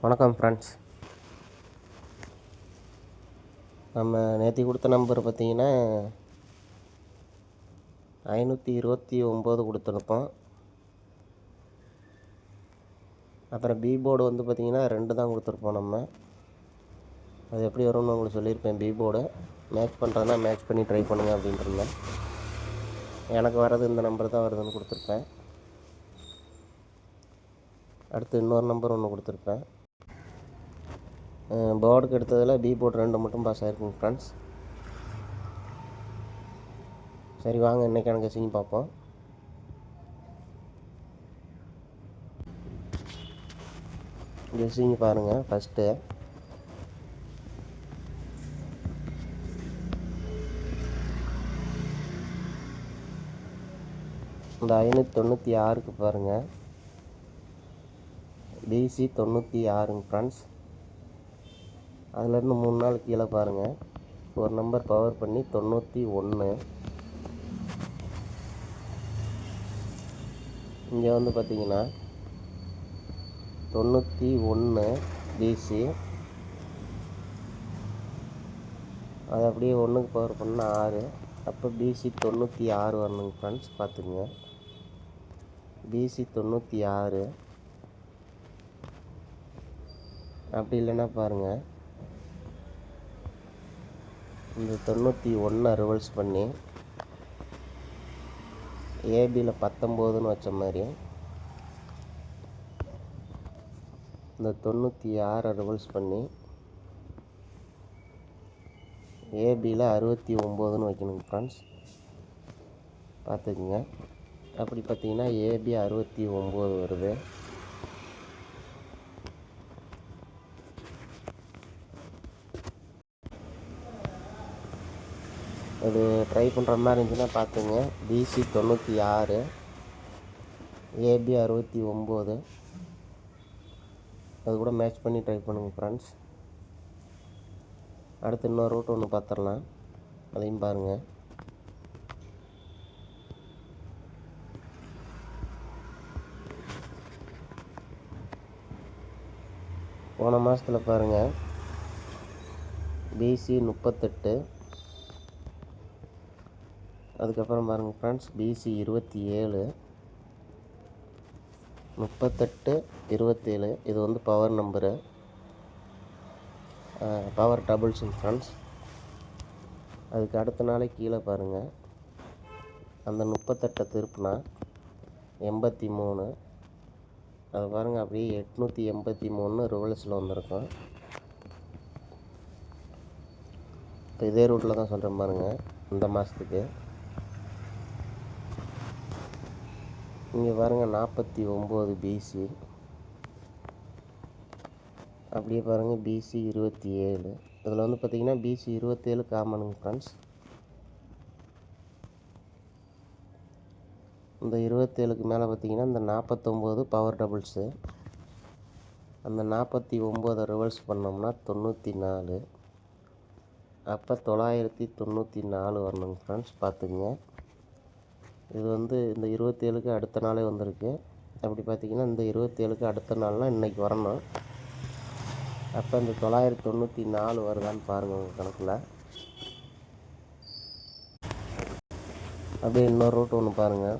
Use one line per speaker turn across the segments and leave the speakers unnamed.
வணக்கம் ஃப்ரெண்ட்ஸ். நம்ம நேற்று கொடுத்த நம்பர் பார்த்திங்கன்னா 529 கொடுத்துருப்போம். அப்புறம் பி போர்டு வந்து பார்த்திங்கன்னா 2 தான் கொடுத்துருப்போம். நம்ம அது எப்படி வரும்னு உங்களுக்கு சொல்லியிருப்பேன். பி போர்டு மேட்ச் பண்ணுறதுனா மேட்ச் பண்ணி ட்ரை பண்ணுங்கள் அப்படின்ட்டு இருந்தேன். எனக்கு வர்றது இந்த நம்பர் தான் வருதுன்னு கொடுத்துருப்பேன். அடுத்து இன்னொரு நம்பர் ஒன்று கொடுத்துருப்பேன். போர்டுக்கு எடுத்ததில் பி போர்டு 2 மட்டும் பாஸ் ஆகிருக்குங்க ஃப்ரெண்ட்ஸ். சரி வாங்க இன்றைக்கான கெஸ்ஸிங் பார்ப்போம். கெஸ்ஸிங் பாருங்கள். ஃபஸ்ட்டு இந்த 596க்கு பாருங்கள், பிசி 96ங்க ஃப்ரெண்ட்ஸ். அதுலேருந்து 3 நாள் கீழே பாருங்கள், ஒரு நம்பர் பவர் பண்ணி 91. இங்கே வந்து பார்த்திங்கன்னா 91 பிசி, அது அப்படியே 1க்கு பவர் பண்ணால் 6. அப்போ பிசி 96 வரணுங்க ஃப்ரெண்ட்ஸ். பார்த்துக்குங்க, பிசி 96. அப்படி இல்லைன்னா பாருங்கள், இந்த 91 ரிவர்ஸ் பண்ணி ஏபியில் 19ன்னு வச்ச மாதிரி இந்த 96 ரிவர்ஸ் பண்ணி ஏபியில் 69ன்னு வைக்கணுங்க ஃப்ரெண்ட்ஸ். பார்த்துக்குங்க. அப்படி பார்த்தீங்கன்னா ஏபி 69 வருது. அது ட்ரை பண்ணுற மாதிரி இருந்துச்சுன்னா பார்த்துங்க. பிசி 96, ஏபி 69, அது கூட மேட்ச் பண்ணி ட்ரை பண்ணுங்கள் ஃப்ரெண்ட்ஸ். அடுத்து இன்னொரு ரூட் ஒன்று பார்த்துடலாம், அதையும் பாருங்கள். போன மாதத்தில் பாருங்கள், பிசி 38, அதுக்கப்புறம் பாருங்கள் ஃப்ரெண்ட்ஸ், பிசி 27, 38, 27. இது வந்து பவர் நம்பரு, பவர் டபுள்ஸுங்க ஃப்ரெண்ட்ஸ். அதுக்கு அடுத்த நாளே கீழே பாருங்கள், அந்த 38 திருப்புனா 83. அது பாருங்கள், அப்படியே 883 ரிவல்ஸில் வந்திருக்கும். இப்போ இதே ரூட்டில் தான் சொல்கிறேன் பாருங்கள். இந்த மாதத்துக்கு இங்கே பாருங்கள் 49 பிசி, அப்படியே பாருங்கள் பிசி 27. இதில் வந்து பார்த்திங்கன்னா பிசி 27 காமனுங்க ஃப்ரெண்ட்ஸ். இந்த 27க்கு மேலே பார்த்திங்கன்னா இந்த 49 பவர் டபுள்ஸு. அந்த 49 ரிவர்ஸ் பண்ணோம்னா 94. அப்போ 994 வரணுங்க ஃப்ரெண்ட்ஸ். பார்த்துக்குங்க. இது வந்து இந்த 27க்கு அடுத்த நாளே வந்திருக்கு. அப்படி பார்த்திங்கன்னா இந்த 27க்கு அடுத்த நாள்னால் இன்றைக்கி வரணும். அப்போ இந்த 994 வருதான்னு பாருங்கள் உங்கள் கணக்கில். அப்படியே இன்னொரு ரூட் ஒன்று பாருங்கள்.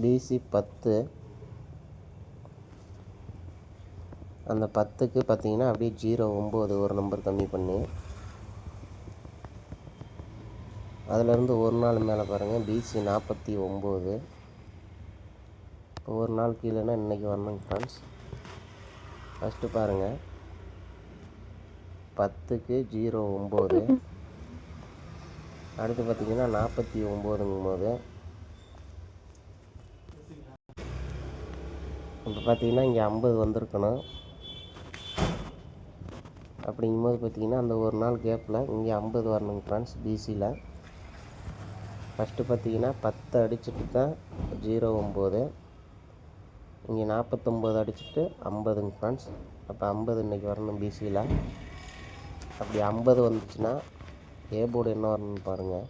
பிசி 10, அந்த 10க்கு பார்த்திங்கன்னா அப்படியே 09 ஒரு நம்பர் கம்மி பண்ணி, அதிலேருந்து ஒரு நாள் மேலே பாருங்கள் பிசி 49. இப்போ ஒரு நாள் கீழேனா இன்றைக்கி வரணுங்க ஃப்ரெண்ட்ஸ். ஃபஸ்ட்டு பாருங்கள், 10க்கு 09, அடுத்து பார்த்திங்கன்னா 49ங்கும் போது இப்போ பார்த்திங்கன்னா இங்கே 50 வந்திருக்கணும். அப்படிங்கும்போது பார்த்திங்கன்னா அந்த ஒரு நாள் கேப்பில் இங்கே 50 வரணுங்க ஃப்ரெண்ட்ஸ். பிசியில் ஃபஸ்ட்டு பார்த்திங்கன்னா 10 அடிச்சுட்டு தான் 09, இங்கே 49 அடிச்சுட்டு 50ங்க ஃப்ரெண்ட்ஸ். அப்போ 50 இன்றைக்கி வரணும் பிசியில். அப்படி 50 வந்துச்சுன்னா ஏ போர்டு என்ன வரணும்னு பாருங்கள்.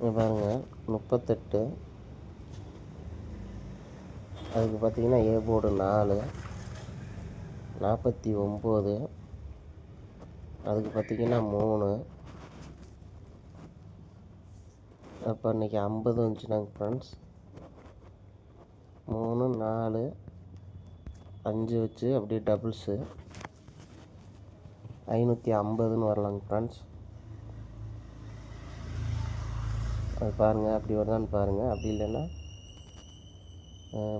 இங்கே பாருங்கள் 38, அதுக்கு பார்த்தீங்கன்னா ஏ போர்டு 4, 49, அதுக்கு பார்த்தீங்கன்னா 3. அப்போ இன்றைக்கி 50 வந்துச்சுனாங்க ஃப்ரெண்ட்ஸ். 3, 4, 5 வச்சு அப்படியே டபுள்ஸு 550ன்னு வரலாங்க ஃப்ரெண்ட்ஸ். அது பாருங்கள் அப்படி வருதான்னு பாருங்கள். அப்படி இல்லைன்னா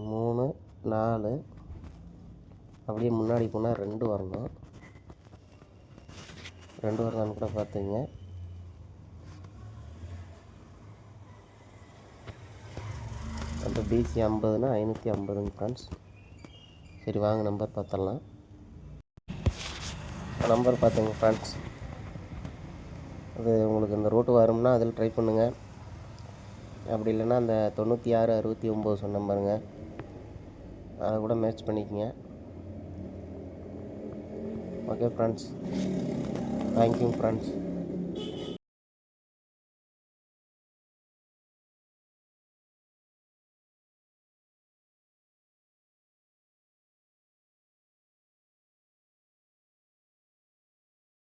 3, 4 அப்படியே முன்னாடி போனால் 2 வரணும். 2 வருதான்னு கூட பார்த்துங்க. அப்போ பிசி 50னா 550ங்க ஃப்ரெண்ட்ஸ். சரி வாங்க நம்பர் பார்த்துடலாம். நம்பர் பார்த்துங்க ஃப்ரெண்ட்ஸ். அது உங்களுக்கு இந்த ரூட்டு வரும்னா அதில் ட்ரை பண்ணுங்கள். அப்படி இல்லைன்னா அந்த 96 69 சொன்ன பாருங்க, அதை கூட மேட்ச் பண்ணிக்கங்க. Okay friends, thank you friends.